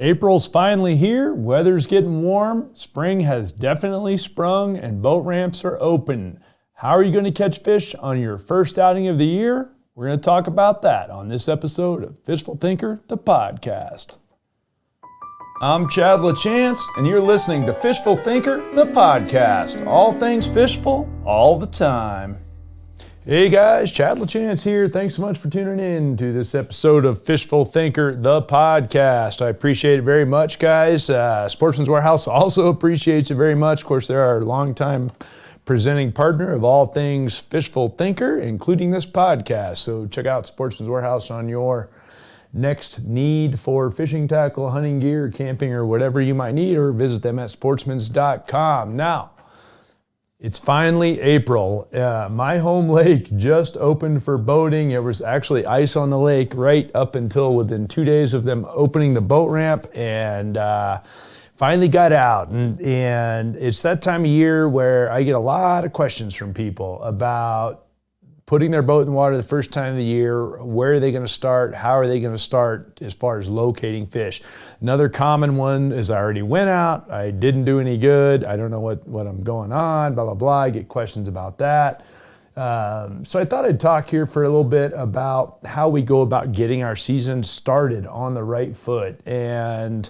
April's finally here, weather's getting warm, spring has definitely sprung, and boat ramps are open. How are you going to catch fish on your first outing of the year? We're going to talk about that on this episode of Fishful Thinker, the podcast. I'm Chad LaChance, and you're listening to Fishful Thinker, the podcast. All things fishful, all the time. Hey guys, Chad LaChance here. Thanks so much for tuning in to this episode of Fishful Thinker, the podcast. I appreciate it very much, guys. Sportsman's Warehouse also appreciates it very much. Of course, they're our longtime presenting partner of all things Fishful Thinker, including this podcast. So check out Sportsman's Warehouse on your next need for fishing tackle, hunting gear, camping, or whatever you might need, or visit them at sportsmans.com. Now, it's finally April. My home lake just opened for boating. It was actually ice on the lake right up until within 2 days of them opening the boat ramp, and finally got out. And it's that time of year where I get a lot of questions from people about putting their boat in the water the first time of the year. Where are they going to start? How are they going to start as far as locating fish? Another common one is I already went out. I didn't do any good. I don't know what I'm going on, blah, blah, blah. I get questions about that. So I thought I'd talk here for a little bit about how we go about getting our season started on the right foot. And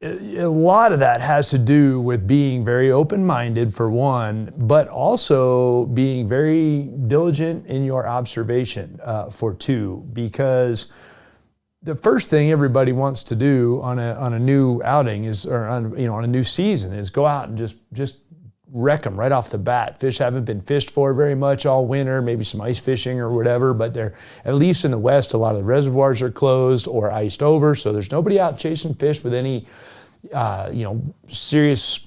a lot of that has to do with being very open-minded, for one, but also being very diligent in your observation, for two, because the first thing everybody wants to do on a new outing is, or on a new season, is go out and just wreck them right off the bat. Fish haven't been fished for very much all winter, maybe some ice fishing or whatever, but they're, at least in the West, a lot of the reservoirs are closed or iced over, so there's nobody out chasing fish with any serious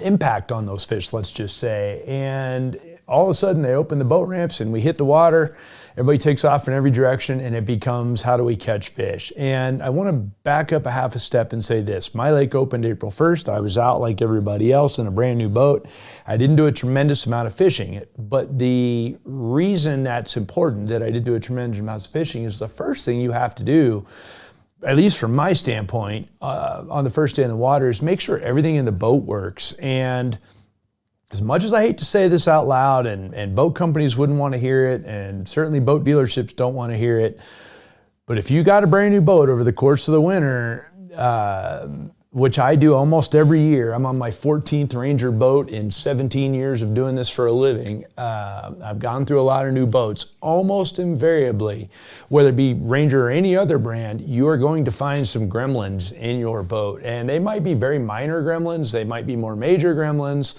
impact on those fish, let's just say. And all of a sudden they open the boat ramps and we hit the water. Everybody takes off in every direction and it becomes, how do we catch fish? And I want to back up a half a step and say this. My lake opened April 1st. I was out like everybody else in a brand new boat. I didn't do a tremendous amount of fishing, but the reason that's important that I did do a tremendous amount of fishing is the first thing you have to do, at least from my standpoint, on the first day in the water, is make sure everything in the boat works. And as much as I hate to say this out loud, and boat companies wouldn't want to hear it, and certainly boat dealerships don't want to hear it, but if you got a brand new boat over the course of the winter, which I do almost every year. I'm on my 14th Ranger boat in 17 years of doing this for a living. I've gone through a lot of new boats. Almost invariably, whether it be Ranger or any other brand, you are going to find some gremlins in your boat. And they might be very minor gremlins. They might be more major gremlins.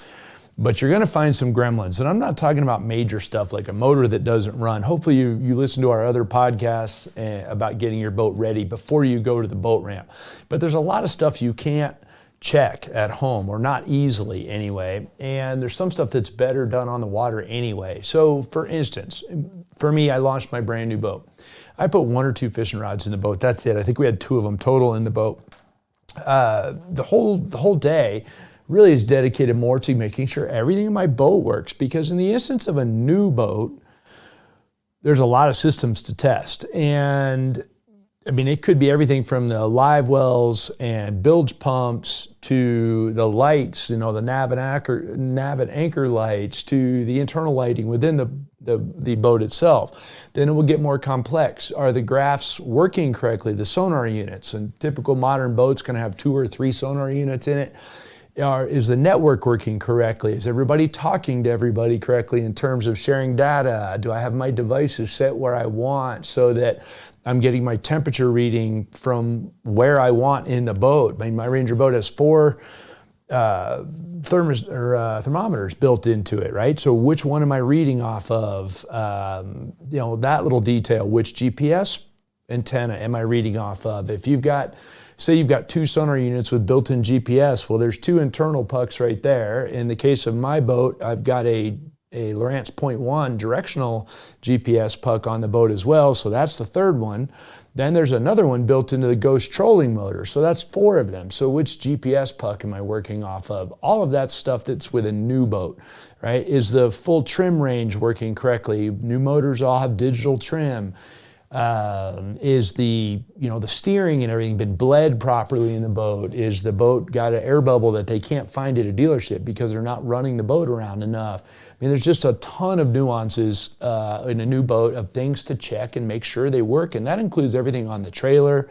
But you're going to find some gremlins. And I'm not talking about major stuff like a motor that doesn't run. Hopefully you listen to our other podcasts about getting your boat ready before you go to the boat ramp. But there's a lot of stuff you can't check at home, or not easily anyway. And there's some stuff that's better done on the water anyway. So for instance, for me, I launched my brand new boat. I put 1 or 2 fishing rods in the boat. That's it. I think we had 2 of them total in the boat. The whole day really is dedicated more to making sure everything in my boat works, because in the instance of a new boat, there's a lot of systems to test. And I mean, it could be everything from the live wells and bilge pumps to the lights, the nav and anchor lights, to the internal lighting within the boat itself. Then it will get more complex. Are the graphs working correctly? The sonar units, and typical modern boats can have 2 or 3 sonar units in it. Is the network working correctly? Is everybody talking to everybody correctly in terms of sharing data? Do I have my devices set where I want so that I'm getting my temperature reading from where I want in the boat? I mean, my Ranger boat has 4 thermometers built into it, right? So which one am I reading off of? That little detail. Which GPS antenna am I reading off of? If say you've got 2 sonar units with built-in GPS, well, there's 2 internal pucks right there. In the case of my boat, I've got a Lowrance Point 1 directional GPS puck on the boat as well, so that's the 3rd one. Then there's another one built into the Ghost trolling motor, so that's 4 of them. So which GPS puck am I working off of? All of that stuff that's with a new boat, right? Is the full trim range working correctly? New motors all have digital trim. Is the steering and everything been bled properly in the boat? Is the boat got an air bubble that they can't find at a dealership because they're not running the boat around enough? I mean, there's just a ton of nuances in a new boat of things to check and make sure they work, and that includes everything on the trailer.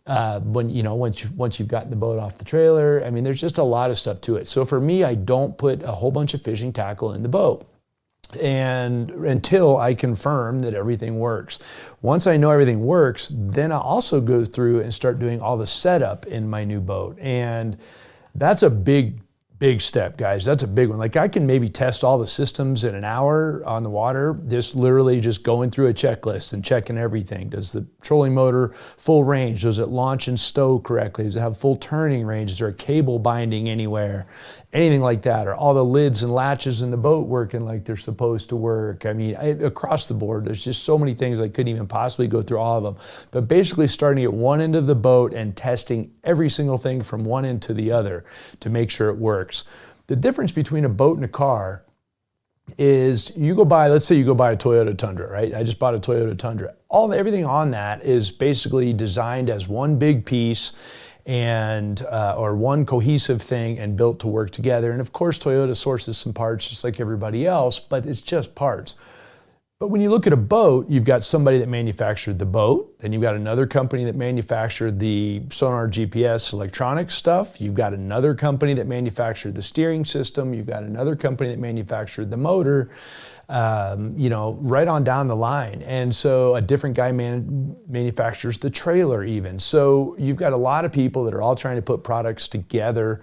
Once you've gotten the boat off the trailer, I mean, there's just a lot of stuff to it. So for me, I don't put a whole bunch of fishing tackle in the boat and until I confirm that everything works. Once I know everything works, then I also go through and start doing all the setup in my new boat. And that's a big step, guys. That's a big one. Like, I can maybe test all the systems in an hour on the water, just literally just going through a checklist and checking everything. Does the trolling motor full range? Does it launch and stow correctly? Does it have full turning range? Is there a cable binding anywhere? Anything like that? Are all the lids and latches in the boat working like they're supposed to work? I mean, across the board, there's just so many things I couldn't even possibly go through all of them. But basically starting at one end of the boat and testing every single thing from one end to the other to make sure it works. The difference between a boat and a car is let's say you go buy a Toyota Tundra, right? I just bought a Toyota Tundra. Everything on that is basically designed as one big piece or one cohesive thing and built to work together. And of course, Toyota sources some parts just like everybody else, but it's just parts. But when you look at a boat, you've got somebody that manufactured the boat, then you've got another company that manufactured the sonar GPS electronic stuff, you've got another company that manufactured the steering system, you've got another company that manufactured the motor, right on down the line. And so a different guy manufactures the trailer even. So you've got a lot of people that are all trying to put products together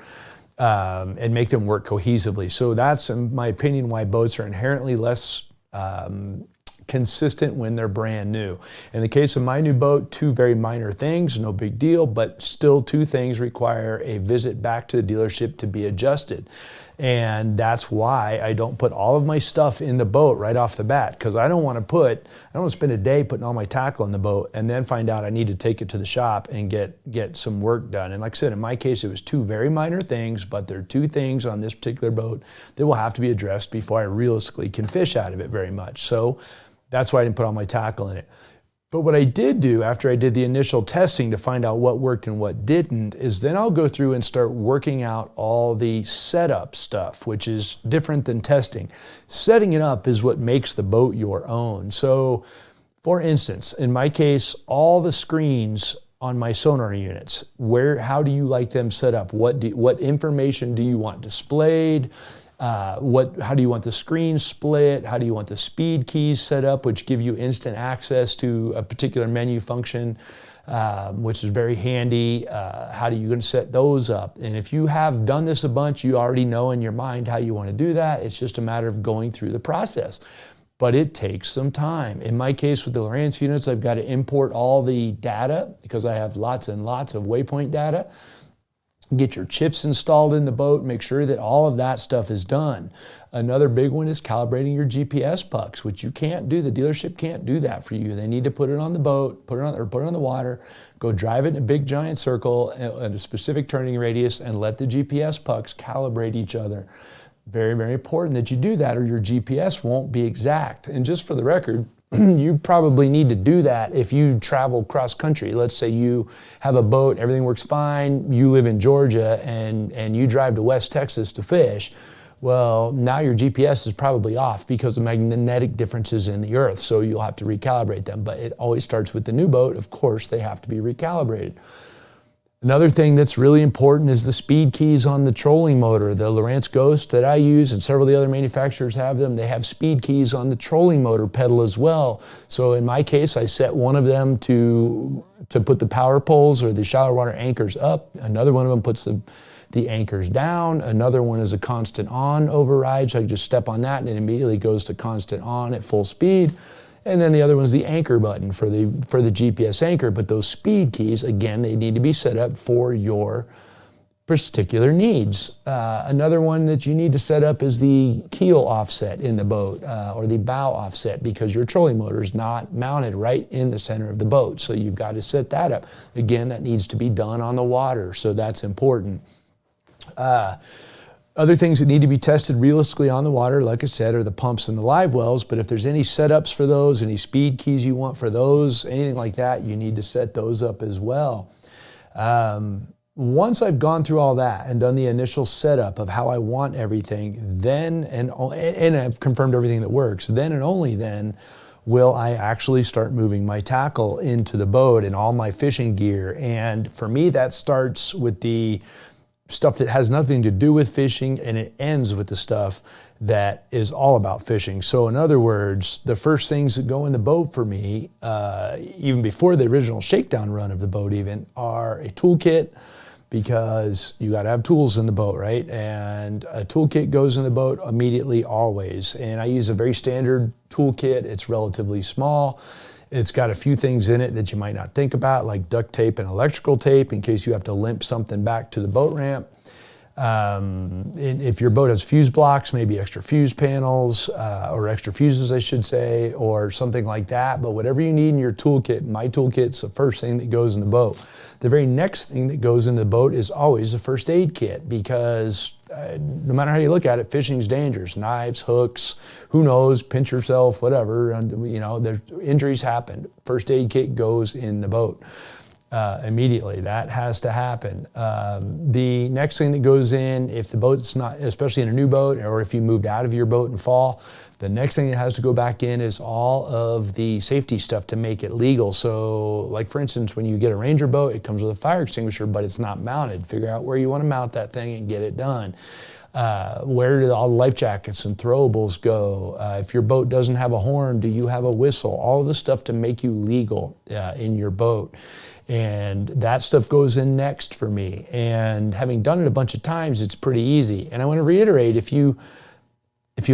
and make them work cohesively. So that's, in my opinion, why boats are inherently less consistent when they're brand new. In the case of my new boat, two very minor things, no big deal, but still two things require a visit back to the dealership to be adjusted. And that's why I don't put all of my stuff in the boat right off the bat, because I don't want to spend a day putting all my tackle in the boat and then find out I need to take it to the shop and get some work done. And like I said, in my case, it was two very minor things, but there are two things on this particular boat that will have to be addressed before I realistically can fish out of it very much. So that's why I didn't put all my tackle in it. But what I did do after I did the initial testing to find out what worked and what didn't is then I'll go through and start working out all the setup stuff, which is different than testing. Setting it up is what makes the boat your own. So for instance, in my case, all the screens on my sonar units, how do you like them set up? What information do you want displayed? How do you want the screen split? How do you want the speed keys set up, which give you instant access to a particular menu function, which is very handy? How are you going to set those up? And if you have done this a bunch, you already know in your mind how you want to do that. It's just a matter of going through the process. But it takes some time. In my case with the Lowrance units, I've got to import all the data because I have lots and lots of waypoint data. Get your chips installed in the boat, make sure that all of that stuff is done. Another big one is calibrating your GPS pucks, which you can't do. The dealership can't do that for you. They need to put it on the boat, put it on the water, go drive it in a big giant circle at a specific turning radius and let the GPS pucks calibrate each other. Very, very important that you do that or your GPS won't be exact. And just for the record, you probably need to do that if you travel cross country. Let's say you have a boat, everything works fine, you live in Georgia and you drive to West Texas to fish. Well, now your GPS is probably off because of magnetic differences in the earth, so you'll have to recalibrate them. But it always starts with the new boat. Of course, they have to be recalibrated. Another thing that's really important is the speed keys on the trolling motor. The Lowrance Ghost that I use and several of the other manufacturers have them, they have speed keys on the trolling motor pedal as well. So in my case, I set one of them to put the power poles or the shallow water anchors up. Another one of them puts the anchors down. Another one is a constant on override. So I just step on that and it immediately goes to constant on at full speed. And then the other one is the anchor button for the GPS anchor. But those speed keys, again, they need to be set up for your particular needs. Another one that you need to set up is the keel offset in the boat or the bow offset because your trolling motor is not mounted right in the center of the boat. So you've got to set that up. Again, that needs to be done on the water. So that's important. Other things that need to be tested realistically on the water, like I said, are the pumps and the live wells. But if there's any setups for those, any speed keys you want for those, anything like that, you need to set those up as well. Once I've gone through all that and done the initial setup of how I want everything, then and I've confirmed everything that works, then and only then will I actually start moving my tackle into the boat and all my fishing gear. And for me, that starts with the stuff that has nothing to do with fishing, and it ends with the stuff that is all about fishing. So in other words, the first things that go in the boat for me, even before the original shakedown run of the boat even, are a toolkit, because you got to have tools in the boat, right? And a toolkit goes in the boat immediately, always. And I use a very standard toolkit. It's relatively small. It's got a few things in it that you might not think about, like duct tape and electrical tape in case you have to limp something back to the boat ramp. If your boat has fuse blocks, maybe extra fuse panels, or extra fuses, I should say, or something like that. But whatever you need in your toolkit, my toolkit's the first thing that goes in the boat. The very next thing that goes in the boat is always a first aid kit, because no matter how you look at it, fishing's dangerous. Knives, hooks, who knows, pinch yourself, whatever. You know, there's injuries happen. First aid kit goes in the boat. Immediately. That has to happen. The next thing that goes in, if the boat's not, especially in a new boat, or if you moved out of your boat in fall, the next thing that has to go back in is all of the safety stuff to make it legal. So, like for instance, when you get a Ranger boat, it comes with a fire extinguisher, but it's not mounted. Figure out where you want to mount that thing and get it done. Where do all the life jackets and throwables go? If your boat doesn't have a horn, do you have a whistle? All of the stuff to make you legal in your boat. And that stuff goes in next for me. And having done it a bunch of times, it's pretty easy. And I want to reiterate, if you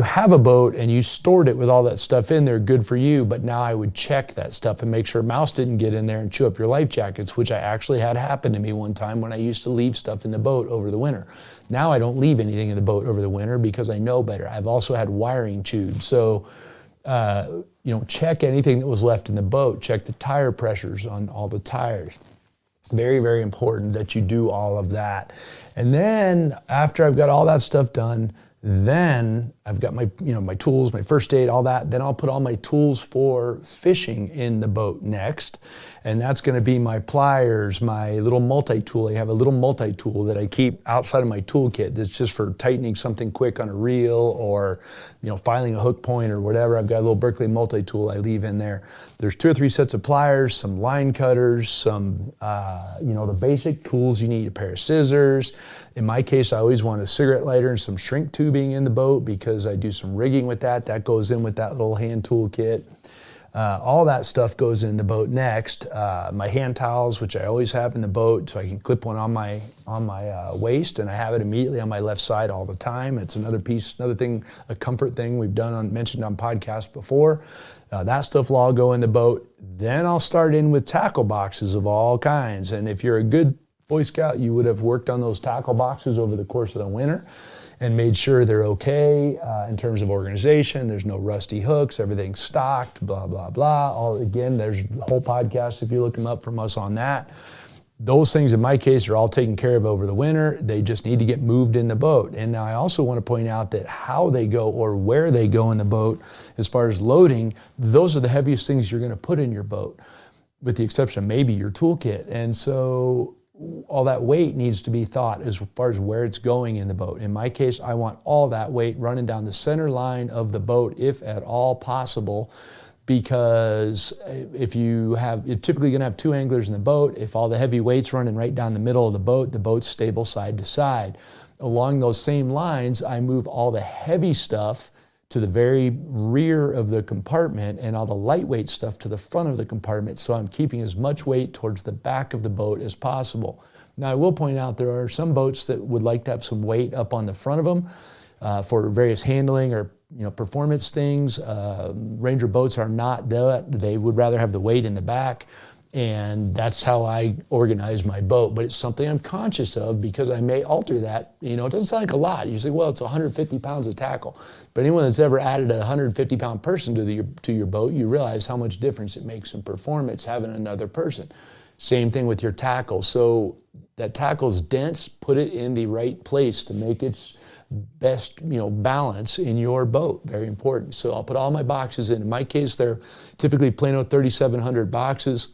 have a boat and you stored it with all that stuff in there, good for you. But now I would check that stuff and make sure a mouse didn't get in there and chew up your life jackets, which I actually had happen to me one time when I used to leave stuff in the boat over the winter. Now I don't leave anything in the boat over the winter because I know better. I've also had wiring chewed. So, check anything that was left in the boat. Check the tire pressures on all the tires. Very, very important that you do all of that. And then after I've got all that stuff done, then I've got my, my tools, my first aid, all that. Then I'll put all my tools for fishing in the boat next. And that's going to be my pliers, my little multi-tool. I have a little multi-tool that I keep outside of my toolkit that's just for tightening something quick on a reel, or, filing a hook point or whatever. I've got a little Berkley multi-tool I leave in there. There's 2 or 3 sets of pliers, some line cutters, some, the basic tools you need, a pair of scissors. In my case, I always want a cigarette lighter and some shrink tubing in the boat because I do some rigging with that. That goes in with that little hand tool kit. All that stuff goes in the boat next. My hand towels, which I always have in the boat, so I can clip one on my waist, and I have it immediately on my left side all the time. It's another thing, a comfort thing we've mentioned on podcasts before. That stuff will all go in the boat. Then I'll start in with tackle boxes of all kinds. And if you're a good Boy Scout, you would have worked on those tackle boxes over the course of the winter and made sure they're okay in terms of organization. There's no rusty hooks, everything's stocked, blah, blah, blah. Again, there's whole podcasts if you look them up from us on that. Those things in my case are all taken care of over the winter. They just need to get moved in the boat. And now I also want to point out that how they go or where they go in the boat, as far as loading, those are the heaviest things you're going to put in your boat, with the exception of maybe your toolkit. And so all that weight needs to be thought as far as where it's going in the boat. In my case, I want all that weight running down the center line of the boat, if at all possible, because you're typically going to have 2 anglers in the boat. If all the heavy weight's running right down the middle of the boat's stable side to side. Along those same lines, I move all the heavy stuff to the very rear of the compartment and all the lightweight stuff to the front of the compartment, so I'm keeping as much weight towards the back of the boat as possible. Now, I will point out there are some boats that would like to have some weight up on the front of them for various handling or performance things. Ranger boats are not that. They would rather have the weight in the back. And that's how I organize my boat. But it's something I'm conscious of because I may alter that. It doesn't sound like a lot. You say, well, it's 150 pounds of tackle. But anyone that's ever added a 150-pound person to your boat, you realize how much difference it makes in performance having another person. Same thing with your tackle. So that tackle's dense, put it in the right place to make its best, balance in your boat. Very important. So I'll put all my boxes in. In my case, they're typically Plano 3700 boxes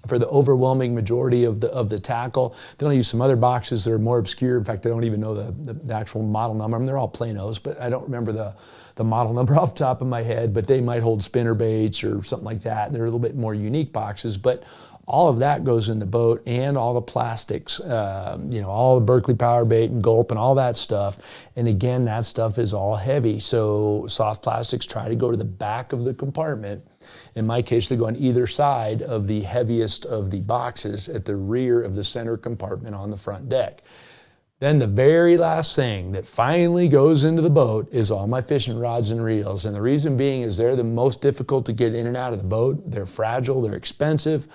for the overwhelming majority of the tackle. Then I'll use some other boxes that are more obscure. In fact, I don't even know the actual model number. I mean, they're all Planos, but I don't remember the model number off the top of my head, but they might hold spinner baits or something like that. They're a little bit more unique boxes, but all of that goes in the boat, and all the plastics, all the Berkley Power Bait and Gulp and all that stuff. And again, that stuff is all heavy. So soft plastics try to go to the back of the compartment. In my case, they go on either side of the heaviest of the boxes at the rear of the center compartment on the front deck. Then the very last thing that finally goes into the boat is all my fishing rods and reels. And the reason being is they're the most difficult to get in and out of the boat. They're fragile, they're expensive.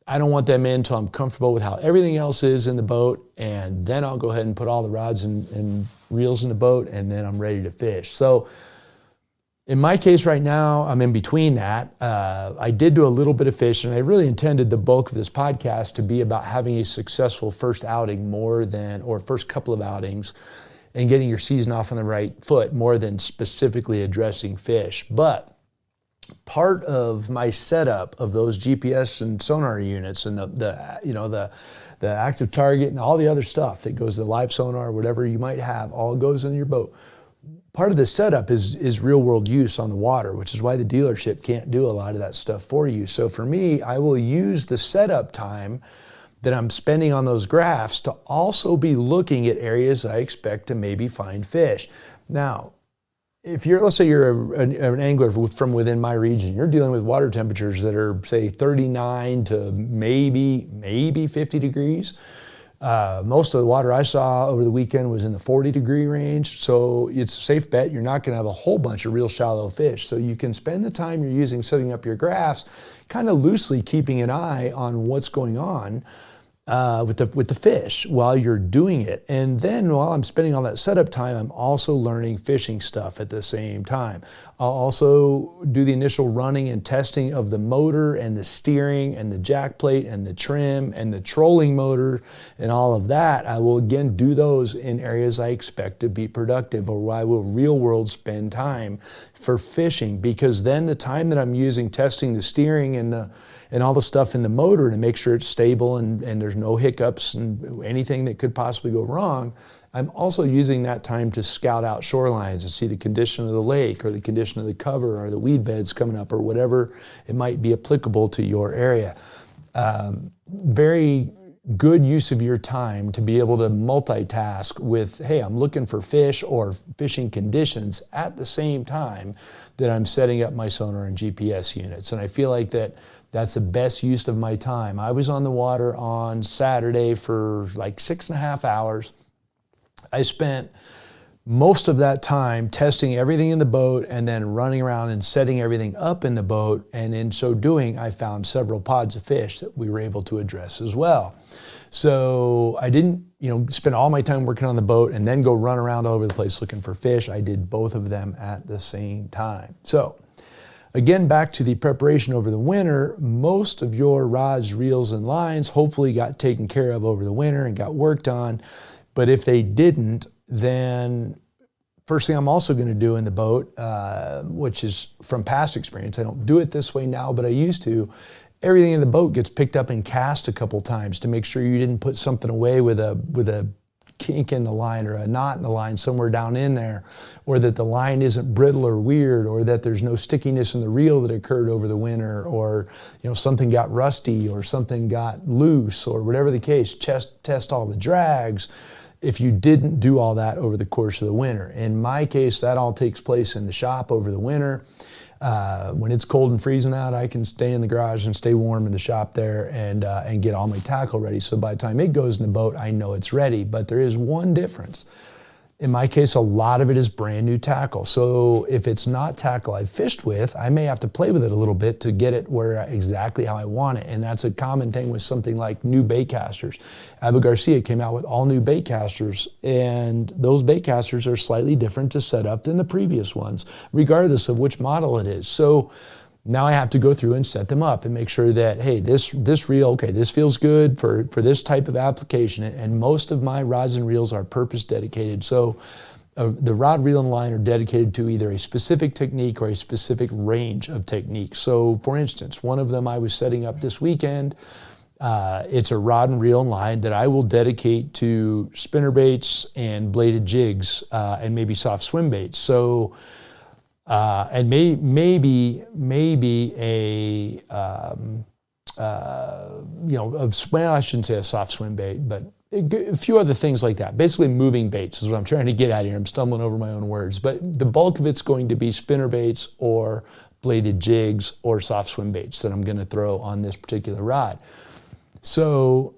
I don't want them in until I'm comfortable with how everything else is in the boat, and then I'll go ahead and put all the rods and reels in the boat, and then I'm ready to fish. So in my case right now, I'm in between that. I did do a little bit of fishing. I really intended the bulk of this podcast to be about having a successful first outing or first couple of outings, and getting your season off on the right foot more than specifically addressing fish. But part of my setup of those GPS and sonar units and the active target and all the other stuff that goes to live sonar, whatever you might have, all goes in your boat. Part of the setup is real world use on the water, which is why the dealership can't do a lot of that stuff for you. So for me, I will use the setup time that I'm spending on those graphs to also be looking at areas I expect to maybe find fish. Now, let's say you're an angler from within my region, you're dealing with water temperatures that are, say, 39 to maybe 50 degrees. Most of the water I saw over the weekend was in the 40-degree range, so it's a safe bet you're not going to have a whole bunch of real shallow fish. So you can spend the time you're using setting up your graphs kind of loosely keeping an eye on what's going on with the fish while you're doing it. And then while I'm spending all that setup time, I'm also learning fishing stuff at the same time. I'll also do the initial running and testing of the motor and the steering and the jack plate and the trim and the trolling motor and all of that. I will again do those in areas I expect to be productive, or where I will real world spend time for fishing, because then the time that I'm using testing the steering and all the stuff in the motor to make sure it's stable and there's no hiccups and anything that could possibly go wrong, I'm also using that time to scout out shorelines and see the condition of the lake or the condition of the cover or the weed beds coming up or whatever it might be applicable to your area. Very good use of your time to be able to multitask with, hey, I'm looking for fish or fishing conditions at the same time that I'm setting up my sonar and GPS units. And I feel like that's the best use of my time. I was on the water on Saturday for like 6.5 hours. I spent most of that time testing everything in the boat and then running around and setting everything up in the boat. And in so doing, I found several pods of fish that we were able to address as well. So I didn't, spend all my time working on the boat and then go run around all over the place looking for fish. I did both of them at the same time. So again, back to the preparation over the winter, most of your rods, reels, and lines hopefully got taken care of over the winter and got worked on. But if they didn't, then first thing I'm also going to do in the boat, which is from past experience, I don't do it this way now, but I used to, everything in the boat gets picked up and cast a couple times to make sure you didn't put something away with a kink in the line or a knot in the line somewhere down in there, or that the line isn't brittle or weird, or that there's no stickiness in the reel that occurred over the winter, or something got rusty or something got loose, or whatever the case. Test all the drags if you didn't do all that over the course of the winter. In my case, that all takes place in the shop over the winter. When it's cold and freezing out, I can stay in the garage and stay warm in the shop there and get all my tackle ready. So by the time it goes in the boat, I know it's ready. But there is one difference. In my case, a lot of it is brand new tackle. So if it's not tackle I've fished with, I may have to play with it a little bit to get it exactly how I want it. And that's a common thing with something like new bait casters. Abu Garcia came out with all new bait casters, and those bait casters are slightly different to set up than the previous ones, regardless of which model it is. So Now I have to go through and set them up and make sure that, hey, this reel, okay, this feels good for this type of application. And most of my rods and reels are purpose dedicated. So the rod, reel, and line are dedicated to either a specific technique or a specific range of techniques. So for instance, one of them I was setting up this weekend, it's a rod and reel and line that I will dedicate to spinner baits and bladed jigs and maybe soft swim baits. So and maybe a well, I shouldn't say a soft swim bait, but a few other things like that. Basically moving baits is what I'm trying to get at here. I'm stumbling over my own words, but the bulk of it's going to be spinner baits or bladed jigs or soft swim baits that I'm going to throw on this particular rod. So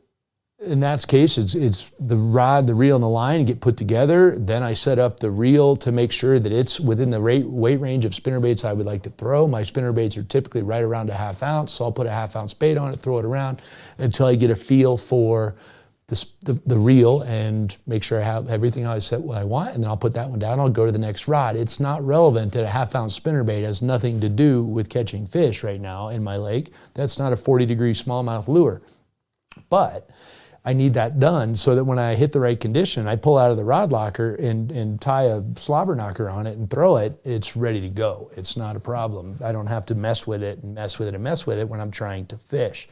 in that case, it's the rod, the reel, and the line get put together. Then I set up the reel to make sure that it's within the weight range of spinner baits I would like to throw. My spinner baits are typically right around a ½ ounce, so I'll put a ½ ounce bait on it, throw it around until I get a feel for the reel and make sure I have everything I set what I want, and then I'll put that one down. I'll go to the next rod. It's not relevant that a ½ ounce spinner bait has nothing to do with catching fish right now in my lake. That's not a 40-degree smallmouth lure. But I need that done so that when I hit the right condition, I pull out of the rod locker and tie a slobber knocker on it and throw it, it's ready to go. It's not a problem. I don't have to mess with it when I'm trying to fish.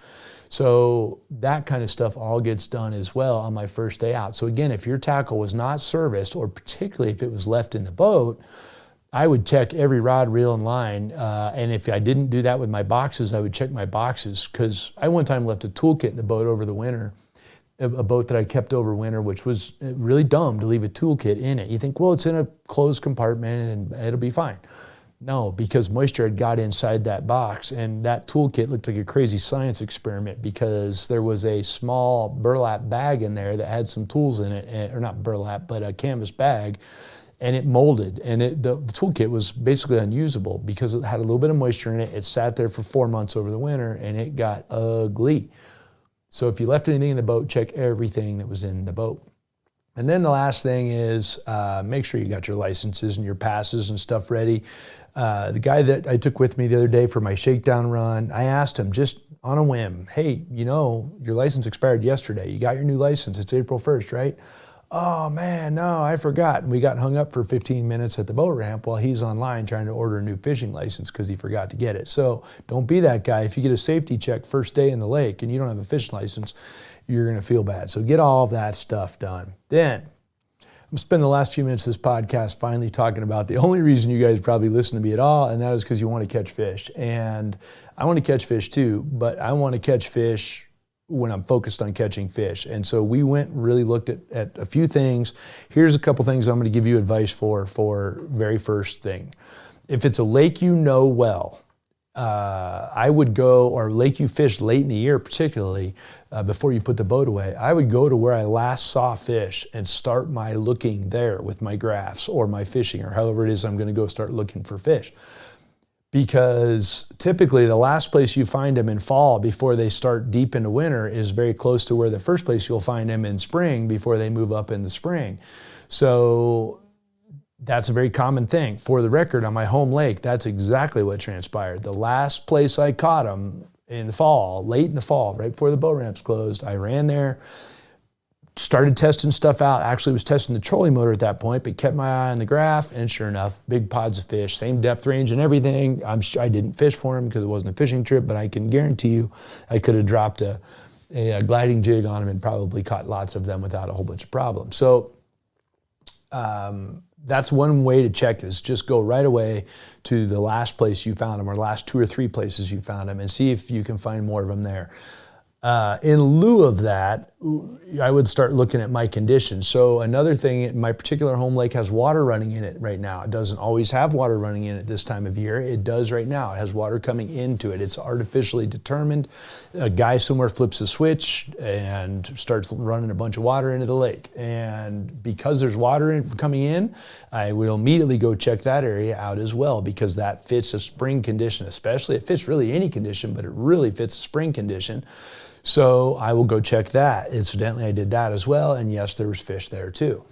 So that kind of stuff all gets done as well on my first day out. So again, if your tackle was not serviced, or particularly if it was left in the boat, I would check every rod, reel, and line. And if I didn't do that with my boxes, I would check my boxes, because I one time left a toolkit in the boat over the winter, a boat that I kept over winter, which was really dumb to leave a toolkit in it. You think, well, it's in a closed compartment and it'll be fine. No, because moisture had got inside that box, and that toolkit looked like a crazy science experiment, because there was a small burlap bag in there that had some tools in it, or not burlap, but a canvas bag, and it molded, and the toolkit was basically unusable because it had a little bit of moisture in it. It sat there for 4 months over the winter, and it got ugly. So if you left anything in the boat, check everything that was in the boat. And then the last thing is make sure you got your licenses and your passes and stuff ready. The guy that I took with me the other day for my shakedown run, I asked him just on a whim, hey, your license expired yesterday. You got your new license. It's April 1st, right? Oh man, no, I forgot. And we got hung up for 15 minutes at the boat ramp while he's online trying to order a new fishing license because he forgot to get it. So don't be that guy. If you get a safety check first day in the lake and you don't have a fishing license, you're going to feel bad. So get all of that stuff done. Then I'm spending the last few minutes of this podcast finally talking about the only reason you guys probably listen to me at all, and that is because you want to catch fish. And I want to catch fish too, but I want to catch fish when I'm focused on catching fish. And so we went and really looked at a few things. Here's a couple things I'm going to give you advice for very first thing. If it's a lake you know well, I would go, or lake you fish late in the year particularly, before you put the boat away, I would go to where I last saw fish and start my looking there with my graphs or my fishing, or however it is I'm going to go start looking for fish. Because typically the last place you find them in fall before they start deep into winter is very close to where the first place you'll find them in spring before they move up in the spring. So that's a very common thing. For the record, on my home lake, that's exactly what transpired. The last place I caught them in the fall, late in the fall, right before the boat ramps closed, I ran there, started testing stuff out. Actually was testing the trolling motor at that point, but kept my eye on the graph, and sure enough, big pods of fish, same depth range and everything. I'm sure I didn't fish for them because it wasn't a fishing trip, but I can guarantee you I could have dropped a gliding jig on them and probably caught lots of them without a whole bunch of problems. So that's one way to check it, is just go right away to the last place you found them, or last 2 or 3 places you found them, and see if you can find more of them there. In lieu of that, I would start looking at my conditions. So another thing, my particular home lake has water running in it right now. It doesn't always have water running in it this time of year. It does right now. It has water coming into it. It's artificially determined. A guy somewhere flips a switch and starts running a bunch of water into the lake. And because there's water coming in, I will immediately go check that area out as well, because that fits a spring condition, especially. It fits really any condition, but it really fits a spring condition. So I will go check that. Incidentally, I did that as well, and yes, there was fish there too.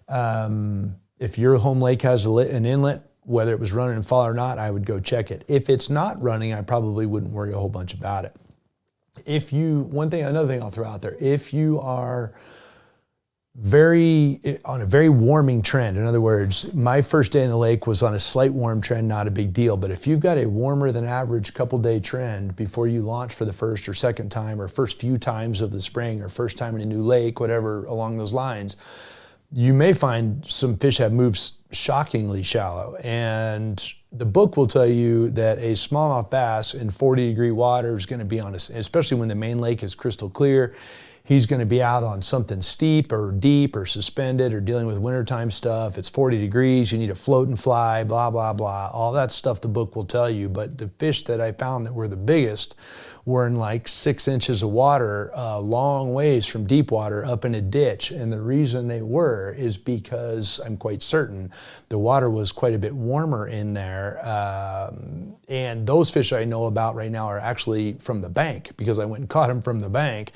If your home lake has an inlet whether it was running in fall or not, I would go check it. If it's not running, I probably wouldn't worry a whole bunch about it. Another thing I'll throw out there, if you are on a very warming trend, in other words, my first day in the lake was on a slight warm trend, not a big deal, but if you've got a warmer than average couple day trend before you launch for the first or second time, or first few times of the spring, or first time in a new lake, whatever along those lines, you may find some fish have moved shockingly shallow. And the book will tell you that a smallmouth bass in 40-degree water is going to be on, especially when the main lake is crystal clear, he's going to be out on something steep or deep or suspended or dealing with wintertime stuff. It's 40 degrees, you need a float and fly, blah, blah, blah. All that stuff the book will tell you. But the fish that I found that were the biggest were in like 6 inches of water, long ways from deep water up in a ditch. And the reason they were is because I'm quite certain the water was quite a bit warmer in there. And those fish I know about right now are actually from the bank, because I went and caught them from the bank.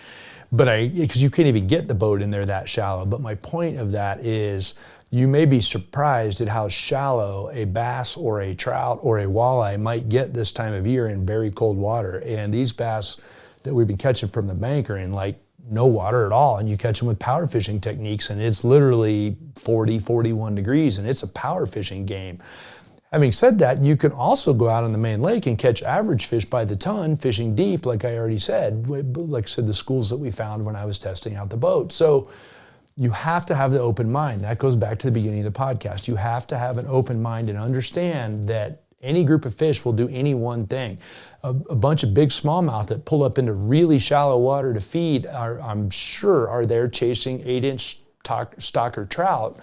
Because you can't even get the boat in there that shallow. But my point of that is, you may be surprised at how shallow a bass or a trout or a walleye might get this time of year in very cold water. And these bass that we've been catching from the bank are in like no water at all. And you catch them with power fishing techniques, and it's literally 40, 41 degrees, and it's a power fishing game. Having said that, you can also go out on the main lake and catch average fish by the ton, fishing deep, like I already said, like I said, the schools that we found when I was testing out the boat. So you have to have the open mind. That goes back to the beginning of the podcast. You have to have an open mind and understand that any group of fish will do any one thing. A bunch of big smallmouth that pull up into really shallow water to feed I'm sure are there chasing 8-inch stocker trout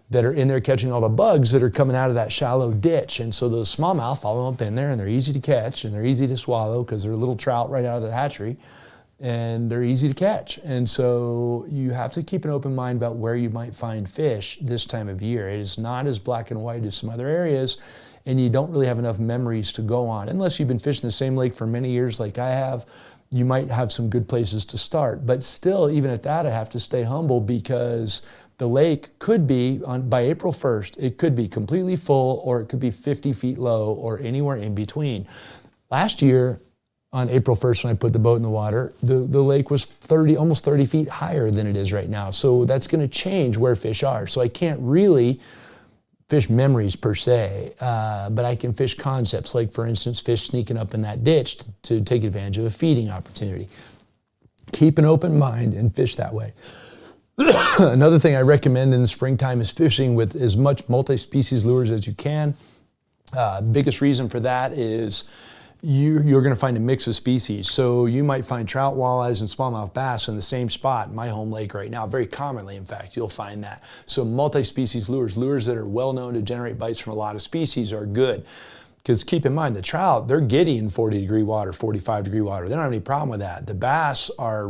that are in there catching all the bugs that are coming out of that shallow ditch. And so those smallmouth follow up in there, and they're easy to catch and they're easy to swallow because they're little trout right out of the hatchery, and they're easy to catch. And so you have to keep an open mind about where you might find fish this time of year. It is not as black and white as some other areas, and you don't really have enough memories to go on. Unless you've been fishing the same lake for many years like I have, you might have some good places to start. But still, even at that, I have to stay humble, because the lake could be, by April 1st, it could be completely full, or it could be 50 feet low, or anywhere in between. Last year, on April 1st, when I put the boat in the water, the lake was almost 30 feet higher than it is right now. So that's going to change where fish are. So I can't really fish memories per se, but I can fish concepts, like, for instance, fish sneaking up in that ditch to take advantage of a feeding opportunity. Keep an open mind and fish that way. Another thing I recommend in the springtime is fishing with as much multi-species lures as you can. Biggest reason for that is you're going to find a mix of species. So you might find trout, walleyes, and smallmouth bass in the same spot in my home lake right now. Very commonly, in fact, you'll find that. So multi-species lures that are well known to generate bites from a lot of species, are good. Because keep in mind, the trout, they're giddy in 40-degree water, 45-degree water. They don't have any problem with that. The bass are,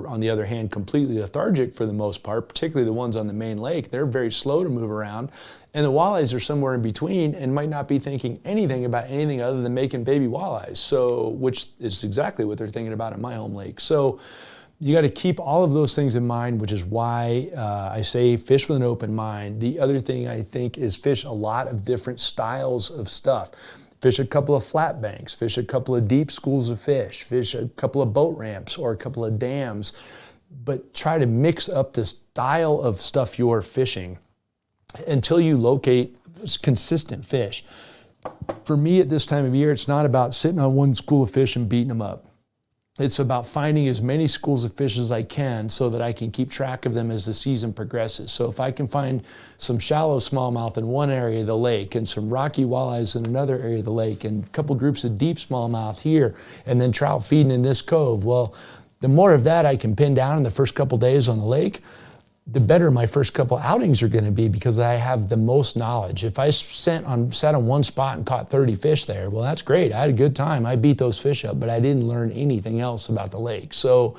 on the other hand, completely lethargic for the most part, particularly the ones on the main lake. They're very slow to move around. And the walleyes are somewhere in between and might not be thinking anything about anything other than making baby walleyes, which is exactly what they're thinking about in my home lake. So you got to keep all of those things in mind, which is why I say fish with an open mind. The other thing I think is fish a lot of different styles of stuff. Fish a couple of flat banks, fish a couple of deep schools of fish a couple of boat ramps or a couple of dams, but try to mix up the style of stuff you're fishing until you locate consistent fish. For me at this time of year, it's not about sitting on one school of fish and beating them up. It's about finding as many schools of fish as I can so that I can keep track of them as the season progresses. So if I can find some shallow smallmouth in one area of the lake and some rocky walleyes in another area of the lake and a couple groups of deep smallmouth here and then trout feeding in this cove, well, the more of that I can pin down in the first couple days on the lake, the better my first couple outings are going to be, because I have the most knowledge. If I sat on one spot and caught 30 fish there, well, that's great. I had a good time. I beat those fish up, but I didn't learn anything else about the lake. So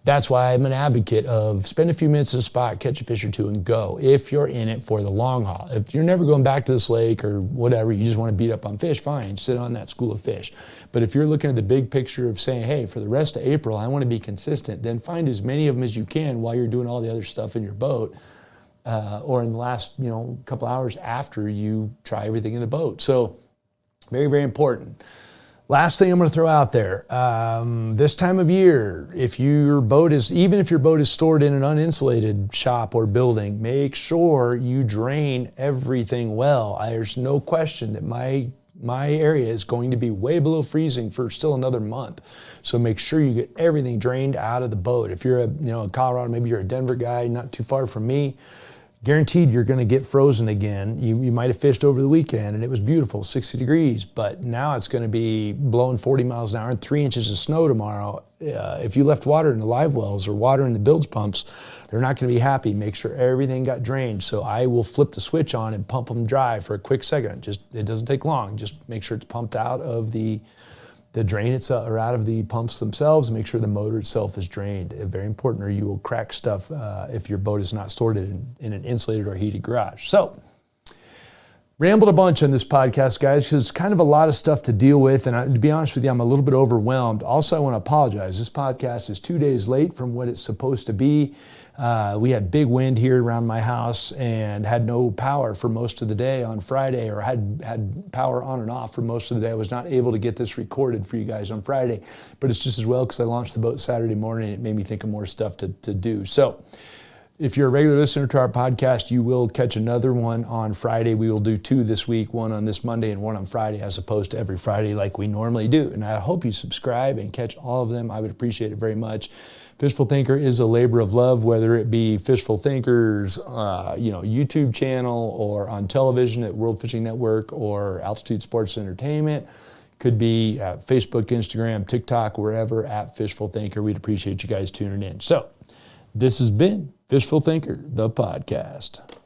that's why I'm an advocate of spend a few minutes at a spot, catch a fish or two, and go, if you're in it for the long haul. If you're never going back to this lake or whatever, you just want to beat up on fish, fine, sit on that school of fish. But if you're looking at the big picture of saying, hey, for the rest of April, I want to be consistent, then find as many of them as you can while you're doing all the other stuff in your boat. or in the last couple hours after you try everything in the boat. So very, very important. Last thing I'm going to throw out there, this time of year, even if your boat is stored in an uninsulated shop or building, make sure you drain everything well. There's no question that my area is going to be way below freezing for still another month. So make sure you get everything drained out of the boat. If you're in Colorado, maybe you're a Denver guy, not too far from me, guaranteed you're going to get frozen again. You might have fished over the weekend and it was beautiful, 60 degrees, but now it's going to be blowing 40 miles an hour and 3 inches of snow tomorrow. If you left water in the live wells or water in the bilge pumps, they're not going to be happy. Make sure everything got drained. So I will flip the switch on and pump them dry for a quick second. It doesn't take long. Just make sure it's pumped out of the drain itself, or out of the pumps themselves. Make sure the motor itself is drained. Very important, or you will crack stuff if your boat is not stored in an insulated or heated garage. So, rambled a bunch on this podcast, guys, because it's kind of a lot of stuff to deal with. And to be honest with you, I'm a little bit overwhelmed. Also, I want to apologize. This podcast is 2 days late from what it's supposed to be. We had big wind here around my house and had no power for most of the day on Friday, or had power on and off for most of the day. I was not able to get this recorded for you guys on Friday, but it's just as well because I launched the boat Saturday morning and it made me think of more stuff to do. So if you're a regular listener to our podcast, you will catch another one on Friday. We will do 2 this week, one on this Monday and one on Friday, as opposed to every Friday like we normally do. And I hope you subscribe and catch all of them. I would appreciate it very much. Fishful Thinker is a labor of love, whether it be Fishful Thinkers, YouTube channel, or on television at World Fishing Network or Altitude Sports Entertainment. Could be at Facebook, Instagram, TikTok, wherever, at Fishful Thinker. We'd appreciate you guys tuning in. So this has been Fishful Thinker, the podcast.